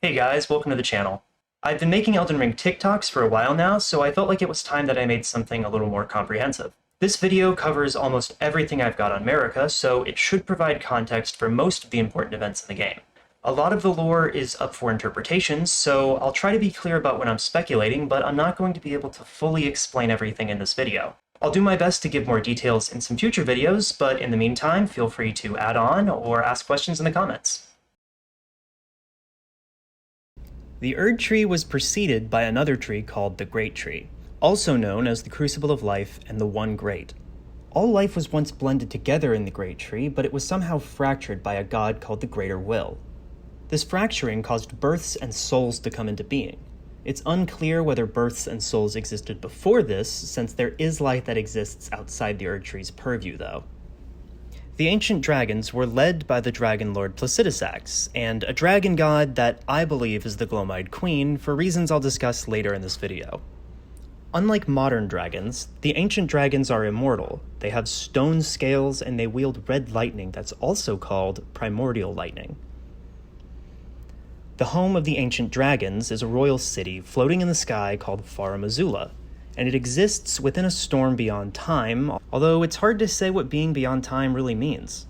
Hey guys, welcome to the channel. I've been making Elden Ring TikToks for a while now, so I felt like it was time that I made something a little more comprehensive. This video covers almost everything I've got on Marika, so it should provide context for most of the important events in the game. A lot of the lore is up for interpretation, so I'll try to be clear about when I'm speculating, but I'm not going to be able to fully explain everything in this video. I'll do my best to give more details in some future videos, but in the meantime, feel free to add on or ask questions in the comments. The Erdtree was preceded by another tree called the Great Tree, also known as the Crucible of Life and the One Great. All life was once blended together in the Great Tree, but it was somehow fractured by a god called the Greater Will. This fracturing caused births and souls to come into being. It's unclear whether births and souls existed before this, since there is life that exists outside the Erdtree's purview, though. The ancient dragons were led by the dragon lord Placidusax, and a dragon god that I believe is the Glomide Queen for reasons I'll discuss later in this video. Unlike modern dragons, the ancient dragons are immortal. They have stone scales and they wield red lightning that's also called primordial lightning. The home of the ancient dragons is a royal city floating in the sky called Farum Azula, and it exists within a storm beyond time, although it's hard to say what being beyond time really means.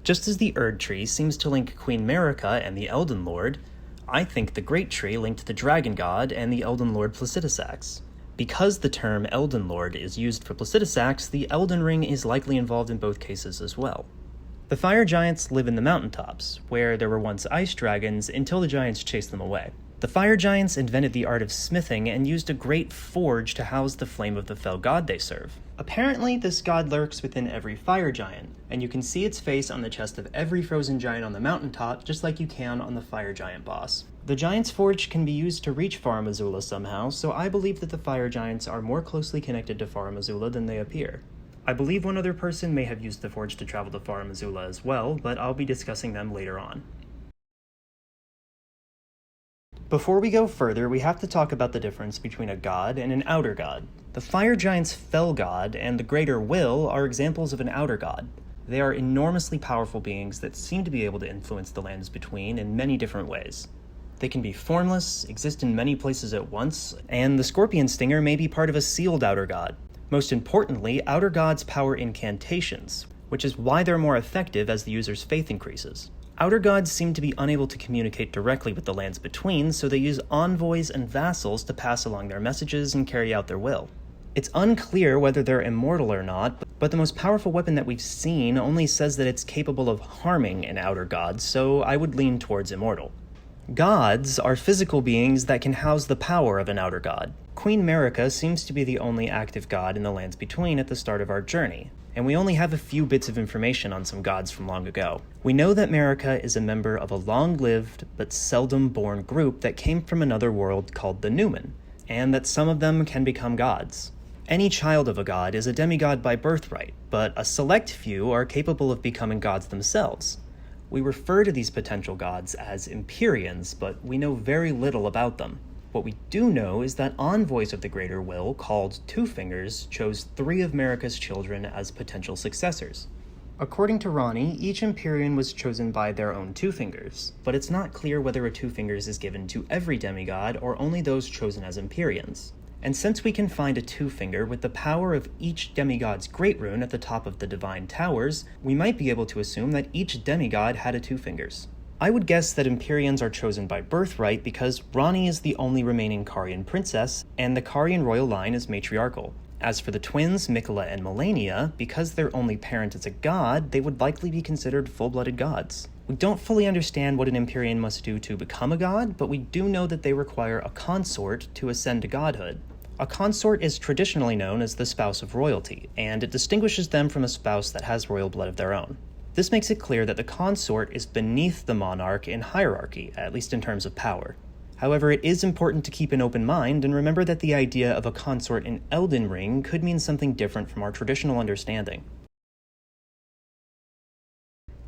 Just as the Erdtree seems to link Queen Marika and the Elden Lord, I think the Great Tree linked the Dragon God and the Elden Lord Placidusax. Because the term Elden Lord is used for Placidusax, the Elden Ring is likely involved in both cases as well. The fire giants live in the mountaintops, where there were once ice dragons until the giants chased them away. The fire giants invented the art of smithing and used a great forge to house the flame of the fell god they serve. Apparently, this god lurks within every fire giant, and you can see its face on the chest of every frozen giant on the mountaintop, just like you can on the fire giant boss. The giant's forge can be used to reach Farum Azula somehow, so I believe that the fire giants are more closely connected to Farum Azula than they appear. I believe one other person may have used the forge to travel to Farum Azula as well, but I'll be discussing them later on. Before we go further, we have to talk about the difference between a god and an outer god. The fire giant's fell god and the greater will are examples of an outer god. They are enormously powerful beings that seem to be able to influence the lands between in many different ways. They can be formless, exist in many places at once, and the scorpion stinger may be part of a sealed outer god. Most importantly, outer gods power incantations, which is why they're more effective as the user's faith increases. Outer gods seem to be unable to communicate directly with the lands between, so they use envoys and vassals to pass along their messages and carry out their will. It's unclear whether they're immortal or not, but the most powerful weapon that we've seen only says that it's capable of harming an outer god, so I would lean towards immortal. Gods are physical beings that can house the power of an outer god. Queen Marika seems to be the only active god in the lands between at the start of our journey, and we only have a few bits of information on some gods from long ago. We know that Marika is a member of a long-lived but seldom-born group that came from another world called the Numen, and that some of them can become gods. Any child of a god is a demigod by birthright, but a select few are capable of becoming gods themselves. We refer to these potential gods as Empyreans, but we know very little about them. What we do know is that envoys of the Greater Will, called Two Fingers, chose 3 of Marika's children as potential successors. According to Ranni, each Empyrean was chosen by their own Two Fingers, but it's not clear whether a Two Fingers is given to every demigod or only those chosen as Empyreans. And since we can find a Two Finger with the power of each demigod's Great Rune at the top of the Divine Towers, we might be able to assume that each demigod had a Two Fingers. I would guess that Empyreans are chosen by birthright because Ranni is the only remaining Carian princess, and the Carian royal line is matriarchal. As for the twins, Miquella and Malenia, because their only parent is a god, they would likely be considered full-blooded gods. We don't fully understand what an Empyrean must do to become a god, but we do know that they require a consort to ascend to godhood. A consort is traditionally known as the spouse of royalty, and it distinguishes them from a spouse that has royal blood of their own. This makes it clear that the consort is beneath the monarch in hierarchy, at least in terms of power. However, it is important to keep an open mind and remember that the idea of a consort in Elden Ring could mean something different from our traditional understanding.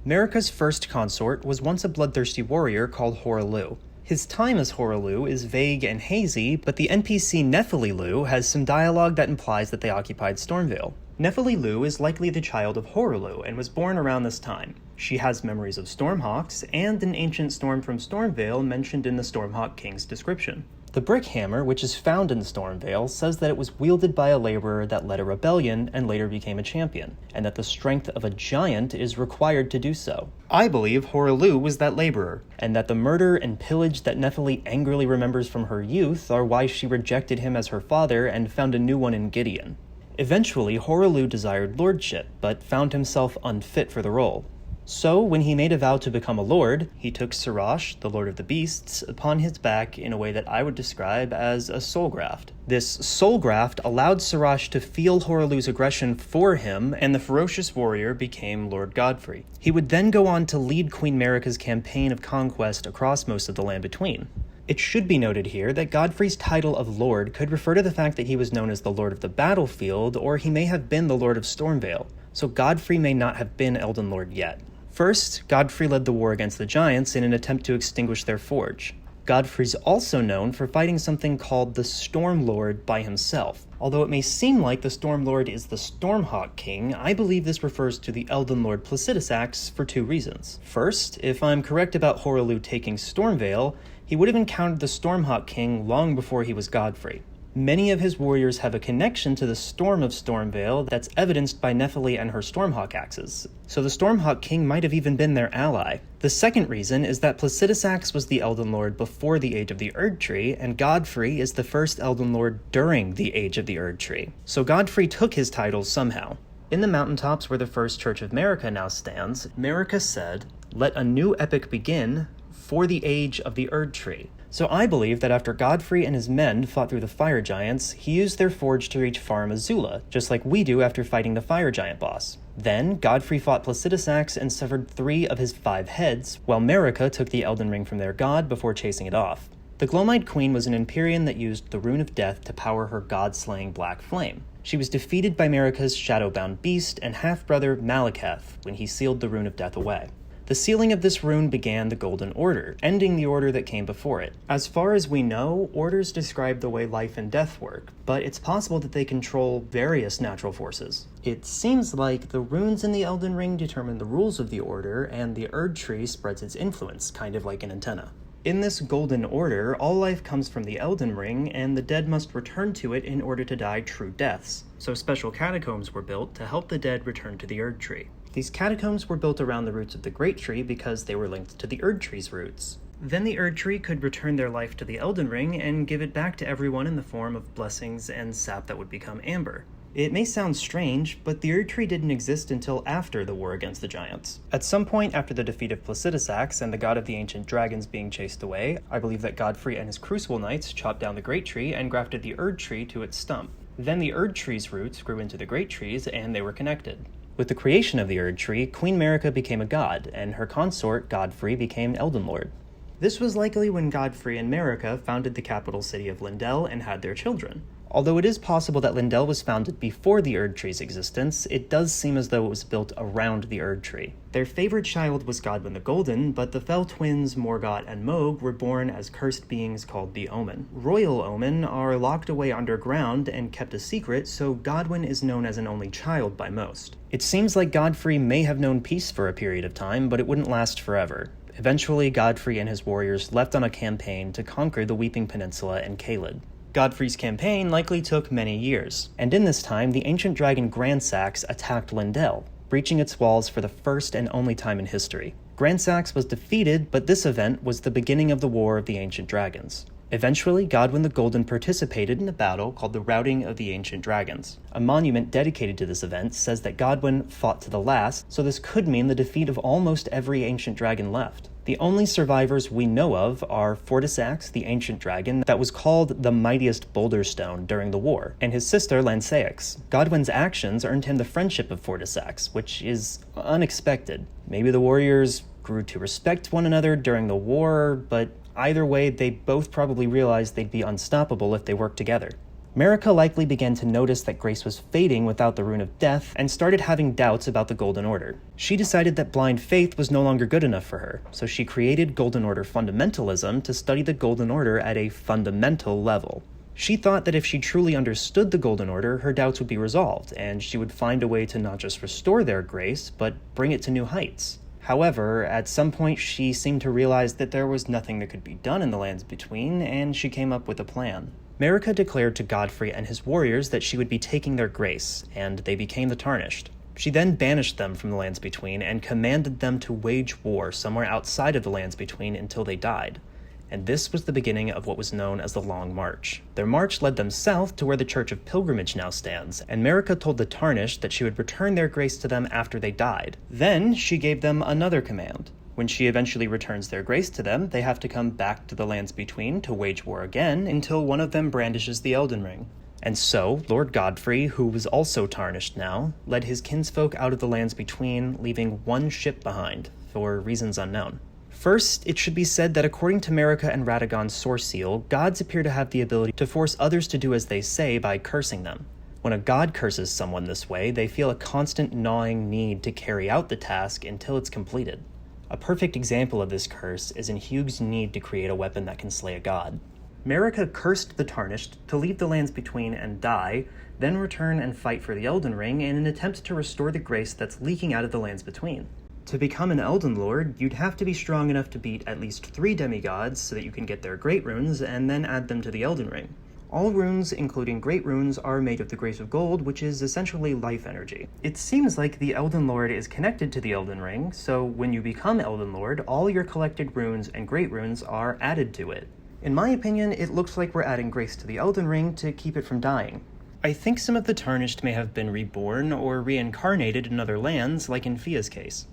Marika's first consort was once a bloodthirsty warrior called Hoarah Loux. His time as Horaloo is vague and hazy, but the NPC Nephililu has some dialogue that implies that they occupied Stormvale. Nephililu is likely the child of Horaloo and was born around this time. She has memories of Stormhawks and an ancient storm from Stormvale mentioned in the Stormhawk King's description. The brick hammer, which is found in Stormvale, says that it was wielded by a laborer that led a rebellion and later became a champion, and that the strength of a giant is required to do so. I believe Horaloo was that laborer, and that the murder and pillage that Nephili angrily remembers from her youth are why she rejected him as her father and found a new one in Gideon. Eventually, Horaloo desired lordship, but found himself unfit for the role. So, when he made a vow to become a lord, he took Sirash, the Lord of the Beasts, upon his back in a way that I would describe as a soul graft. This soul graft allowed Sirash to feel Horaloo's aggression for him, and the ferocious warrior became Lord Godfrey. He would then go on to lead Queen Marika's campaign of conquest across most of the Land Between. It should be noted here that Godfrey's title of Lord could refer to the fact that he was known as the Lord of the Battlefield, or he may have been the Lord of Stormvale, so Godfrey may not have been Elden Lord yet. First, Godfrey led the war against the Giants in an attempt to extinguish their forge. Godfrey's also known for fighting something called the Stormlord by himself. Although it may seem like the Stormlord is the Stormhawk King, I believe this refers to the Elden Lord Placidusax for two reasons. First, if I'm correct about Horaloo taking Stormvale, he would have encountered the Stormhawk King long before he was Godfrey. Many of his warriors have a connection to the Storm of Stormvale that's evidenced by Nephili and her Stormhawk axes, so the Stormhawk King might have even been their ally. The second reason is that Placidusax was the Elden Lord before the Age of the Erdtree, and Godfrey is the first Elden Lord during the Age of the Erdtree. So Godfrey took his titles somehow. In the mountaintops where the first Church of Marika now stands, Marika said, "Let a new epic begin for the Age of the Erdtree." So I believe that after Godfrey and his men fought through the fire giants, he used their forge to reach Farum Azula, just like we do after fighting the fire giant boss. Then, Godfrey fought Placidusax and severed 3 of his 5 heads, while Marika took the Elden Ring from their god before chasing it off. The Glowmide Queen was an Empyrean that used the Rune of Death to power her god-slaying black flame. She was defeated by Marika's shadow-bound beast and half-brother Malekith when he sealed the Rune of Death away. The sealing of this rune began the Golden Order, ending the order that came before it. As far as we know, orders describe the way life and death work, but it's possible that they control various natural forces. It seems like the runes in the Elden Ring determine the rules of the order, and the Erdtree spreads its influence, kind of like an antenna. In this Golden Order, all life comes from the Elden Ring, and the dead must return to it in order to die true deaths. So special catacombs were built to help the dead return to the Erdtree. These catacombs were built around the roots of the Great Tree because they were linked to the Erdtree's roots. Then the Erdtree could return their life to the Elden Ring and give it back to everyone in the form of blessings and sap that would become amber. It may sound strange, but the Erdtree didn't exist until after the war against the Giants. At some point after the defeat of Placidusax and the god of the ancient dragons being chased away, I believe that Godfrey and his Crucible Knights chopped down the Great Tree and grafted the Erdtree to its stump. Then the Erdtree's roots grew into the Great Trees and they were connected. With the creation of the Erdtree, Queen Marika became a god, and her consort, Godfrey, became Elden Lord. This was likely when Godfrey and Marika founded the capital city of Lindell and had their children. Although it is possible that Lindell was founded before the Erdtree's existence, it does seem as though it was built around the Erdtree. Their favorite child was Godwyn the Golden, but the fell twins Morgott and Mohg were born as cursed beings called the Omen. Royal Omen are locked away underground and kept a secret, so Godwyn is known as an only child by most. It seems like Godfrey may have known peace for a period of time, but it wouldn't last forever. Eventually, Godfrey and his warriors left on a campaign to conquer the Weeping Peninsula and Caelid. Godfrey's campaign likely took many years, and in this time, the ancient dragon Grandsax attacked Lindell, breaching its walls for the first and only time in history. Grandsax was defeated, but this event was the beginning of the War of the Ancient Dragons. Eventually, Godwyn the Golden participated in a battle called the Routing of the Ancient Dragons. A monument dedicated to this event says that Godwyn fought to the last, so this could mean the defeat of almost every ancient dragon left. The only survivors we know of are Fortisax, the ancient dragon that was called the mightiest boulder stone during the war, and his sister Lansseix. Godwyn's actions earned him the friendship of Fortisax, which is unexpected. Maybe the warriors grew to respect one another during the war, but either way, they both probably realized they'd be unstoppable if they worked together. Marika likely began to notice that grace was fading without the Rune of Death and started having doubts about the Golden Order. She decided that blind faith was no longer good enough for her, so she created Golden Order fundamentalism to study the Golden Order at a fundamental level. She thought that if she truly understood the Golden Order, her doubts would be resolved, and she would find a way to not just restore their grace, but bring it to new heights. However, at some point she seemed to realize that there was nothing that could be done in the Lands Between, and she came up with a plan. Marika declared to Godfrey and his warriors that she would be taking their grace, and they became the Tarnished. She then banished them from the Lands Between and commanded them to wage war somewhere outside of the Lands Between until they died. And this was the beginning of what was known as the Long March. Their march led them south to where the Church of Pilgrimage now stands, and Marika told the Tarnished that she would return their grace to them after they died. Then she gave them another command. When she eventually returns their grace to them, they have to come back to the Lands Between to wage war again until one of them brandishes the Elden Ring. And so, Lord Godfrey, who was also tarnished now, led his kinsfolk out of the Lands Between, leaving one ship behind, for reasons unknown. First, it should be said that according to Marika and Radagon's Source Seal, gods appear to have the ability to force others to do as they say by cursing them. When a god curses someone this way, they feel a constant gnawing need to carry out the task until it's completed. A perfect example of this curse is in Hugh's need to create a weapon that can slay a god. Marika cursed the Tarnished to leave the Lands Between and die, then return and fight for the Elden Ring in an attempt to restore the grace that's leaking out of the Lands Between. To become an Elden Lord, you'd have to be strong enough to beat at least 3 demigods so that you can get their Great Runes and then add them to the Elden Ring. All runes, including Great Runes, are made of the Grace of Gold, which is essentially life energy. It seems like the Elden Lord is connected to the Elden Ring, so when you become Elden Lord, all your collected runes and Great Runes are added to it. In my opinion, it looks like we're adding grace to the Elden Ring to keep it from dying. I think some of the Tarnished may have been reborn or reincarnated in other lands, like in Fia's case.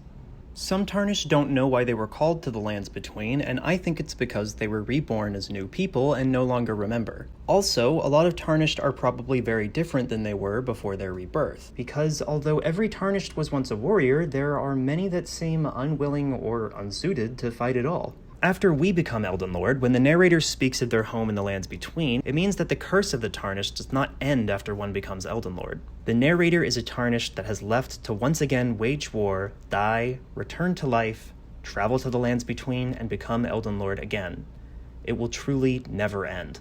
Some Tarnished don't know why they were called to the Lands Between, and I think it's because they were reborn as new people and no longer remember. Also, a lot of Tarnished are probably very different than they were before their rebirth, because although every Tarnished was once a warrior, there are many that seem unwilling or unsuited to fight at all. After we become Elden Lord, when the narrator speaks of their home in the Lands Between, it means that the curse of the Tarnished does not end after one becomes Elden Lord. The narrator is a Tarnished that has left to once again wage war, die, return to life, travel to the Lands Between, and become Elden Lord again. It will truly never end.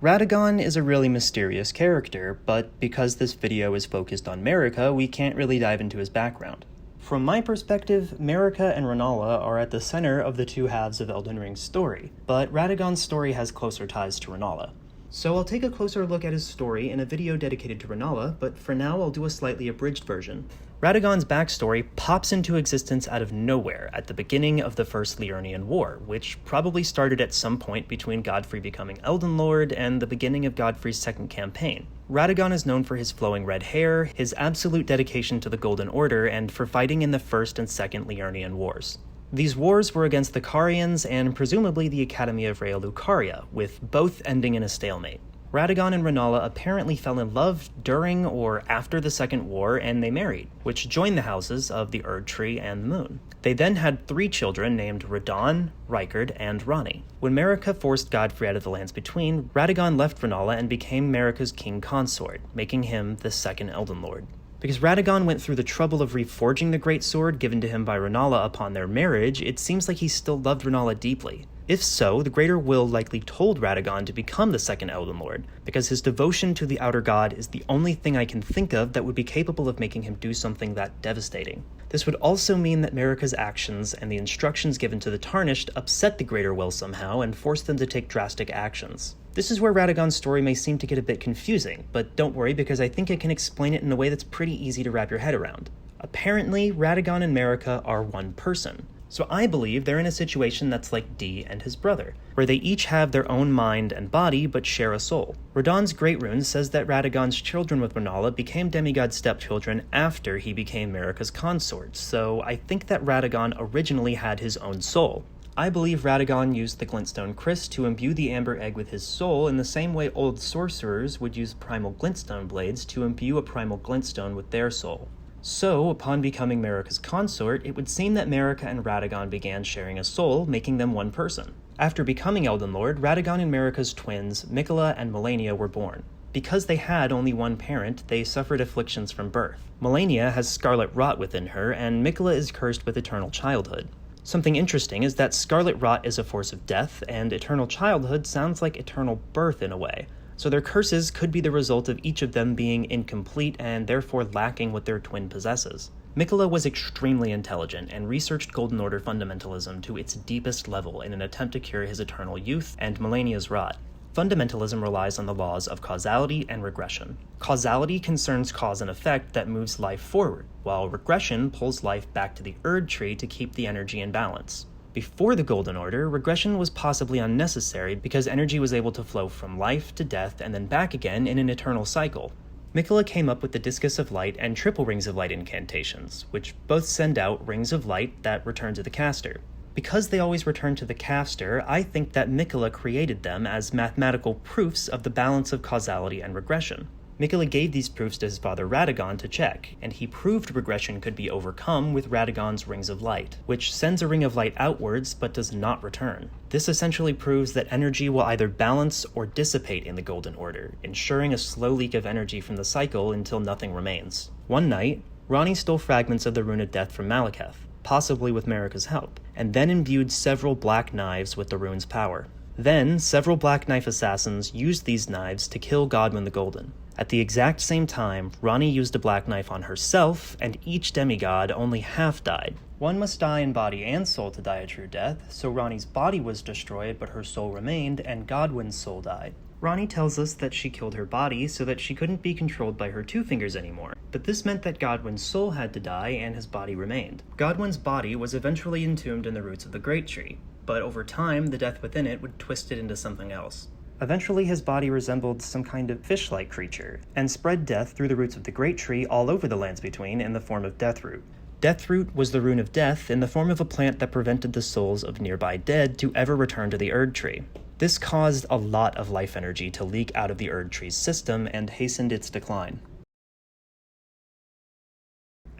Radagon is a really mysterious character, but because this video is focused on Marika, we can't really dive into his background. From my perspective, Marika and Rennala are at the center of the two halves of Elden Ring's story, but Radagon's story has closer ties to Rennala. So I'll take a closer look at his story in a video dedicated to Rennala, but for now I'll do a slightly abridged version. Radagon's backstory pops into existence out of nowhere at the beginning of the First Liurnian War, which probably started at some point between Godfrey becoming Elden Lord and the beginning of Godfrey's second campaign. Radagon is known for his flowing red hair, his absolute dedication to the Golden Order, and for fighting in the First and Second Liurnian Wars. These wars were against the Carians and presumably the Academy of Raya Lucaria, with both ending in a stalemate. Radagon and Rennala apparently fell in love during or after the Second War, and they married, which joined the houses of the Erdtree and the Moon. They then had 3 children named Radahn, Rykard, and Ranni. When Marika forced Godfrey out of the Lands Between, Radagon left Rennala and became Marika's King-Consort, making him the second Elden Lord. Because Radagon went through the trouble of reforging the great sword given to him by Rennala upon their marriage, it seems like he still loved Rennala deeply. If so, the Greater Will likely told Radagon to become the second Elden Lord, because his devotion to the Outer God is the only thing I can think of that would be capable of making him do something that devastating. This would also mean that Marika's actions and the instructions given to the Tarnished upset the Greater Will somehow and forced them to take drastic actions. This is where Radagon's story may seem to get a bit confusing, but don't worry because I think I can explain it in a way that's pretty easy to wrap your head around. Apparently, Radagon and Marika are one person. So I believe they're in a situation that's like Dee and his brother, where they each have their own mind and body but share a soul. Radahn's Great Rune says that Radagon's children with Rennala became demigod stepchildren after he became Marika's consort, so I think that Radagon originally had his own soul. I believe Radagon used the Glintstone Cris to imbue the Amber Egg with his soul in the same way old sorcerers would use primal Glintstone blades to imbue a primal Glintstone with their soul. So, upon becoming Marika's consort, it would seem that Marika and Radagon began sharing a soul, making them one person. After becoming Elden Lord, Radagon and Marika's twins, Miquella and Malenia, were born. Because they had only one parent, they suffered afflictions from birth. Malenia has scarlet rot within her, and Miquella is cursed with eternal childhood. Something interesting is that scarlet rot is a force of death, and eternal childhood sounds like eternal birth in a way. So their curses could be the result of each of them being incomplete and therefore lacking what their twin possesses. Miquella was extremely intelligent and researched Golden Order fundamentalism to its deepest level in an attempt to cure his eternal youth and Malenia's rot. Fundamentalism relies on the laws of causality and regression. Causality concerns cause and effect that moves life forward, while regression pulls life back to the Erdtree to keep the energy in balance. Before the Golden Order, regression was possibly unnecessary because energy was able to flow from life to death and then back again in an eternal cycle. Miquella came up with the Discus of Light and Triple Rings of Light incantations, which both send out rings of light that return to the caster. Because they always return to the caster, I think that Miquella created them as mathematical proofs of the balance of causality and regression. Miquella gave these proofs to his father Radagon to check, and he proved regression could be overcome with Radagon's Rings of Light, which sends a ring of light outwards but does not return. This essentially proves that energy will either balance or dissipate in the Golden Order, ensuring a slow leak of energy from the cycle until nothing remains. One night, Ranni stole fragments of the Rune of Death from Malekith, possibly with Marika's help, and then imbued several black knives with the rune's power. Then, several black knife assassins used these knives to kill Godwyn the Golden. At the exact same time, Ranni used a black knife on herself, and each demigod only half died. One must die in body and soul to die a true death, so Ranni's body was destroyed but her soul remained, and Godwyn's soul died. Ranni tells us that she killed her body so that she couldn't be controlled by her two fingers anymore, but this meant that Godwyn's soul had to die and his body remained. Godwyn's body was eventually entombed in the roots of the Great Tree, but over time the death within it would twist it into something else. Eventually his body resembled some kind of fish-like creature, and spread death through the roots of the Great Tree all over the Lands Between in the form of Deathroot. Deathroot was the rune of death in the form of a plant that prevented the souls of nearby dead to ever return to the Erdtree. This caused a lot of life energy to leak out of the Erdtree's system and hastened its decline.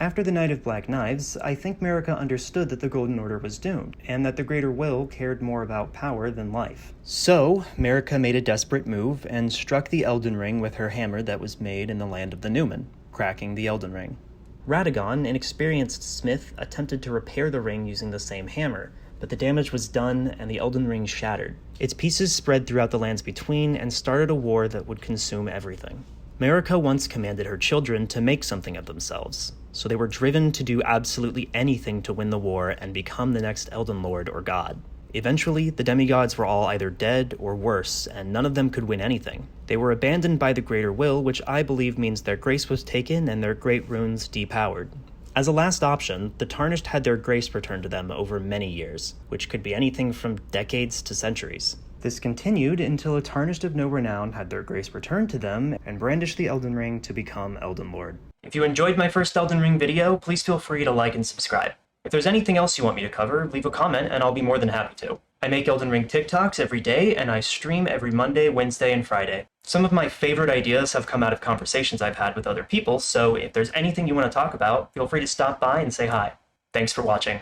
After the Night of Black Knives, I think Marika understood that the Golden Order was doomed, and that the Greater Will cared more about power than life. So, Marika made a desperate move and struck the Elden Ring with her hammer that was made in the land of the Numen, cracking the Elden Ring. Radagon, an experienced smith, attempted to repair the ring using the same hammer, but the damage was done and the Elden Ring shattered. Its pieces spread throughout the Lands Between and started a war that would consume everything. Marika once commanded her children to make something of themselves, so they were driven to do absolutely anything to win the war and become the next Elden Lord or god. Eventually, the demigods were all either dead or worse, and none of them could win anything. They were abandoned by the Greater Will, which I believe means their grace was taken and their great runes depowered. As a last option, the Tarnished had their grace returned to them over many years, which could be anything from decades to centuries. This continued until a Tarnished of no renown had their grace returned to them and brandished the Elden Ring to become Elden Lord. If you enjoyed my first Elden Ring video, please feel free to like and subscribe. If there's anything else you want me to cover, leave a comment and I'll be more than happy to. I make Elden Ring TikToks every day, and I stream every Monday, Wednesday, and Friday. Some of my favorite ideas have come out of conversations I've had with other people, so if there's anything you want to talk about, feel free to stop by and say hi. Thanks for watching.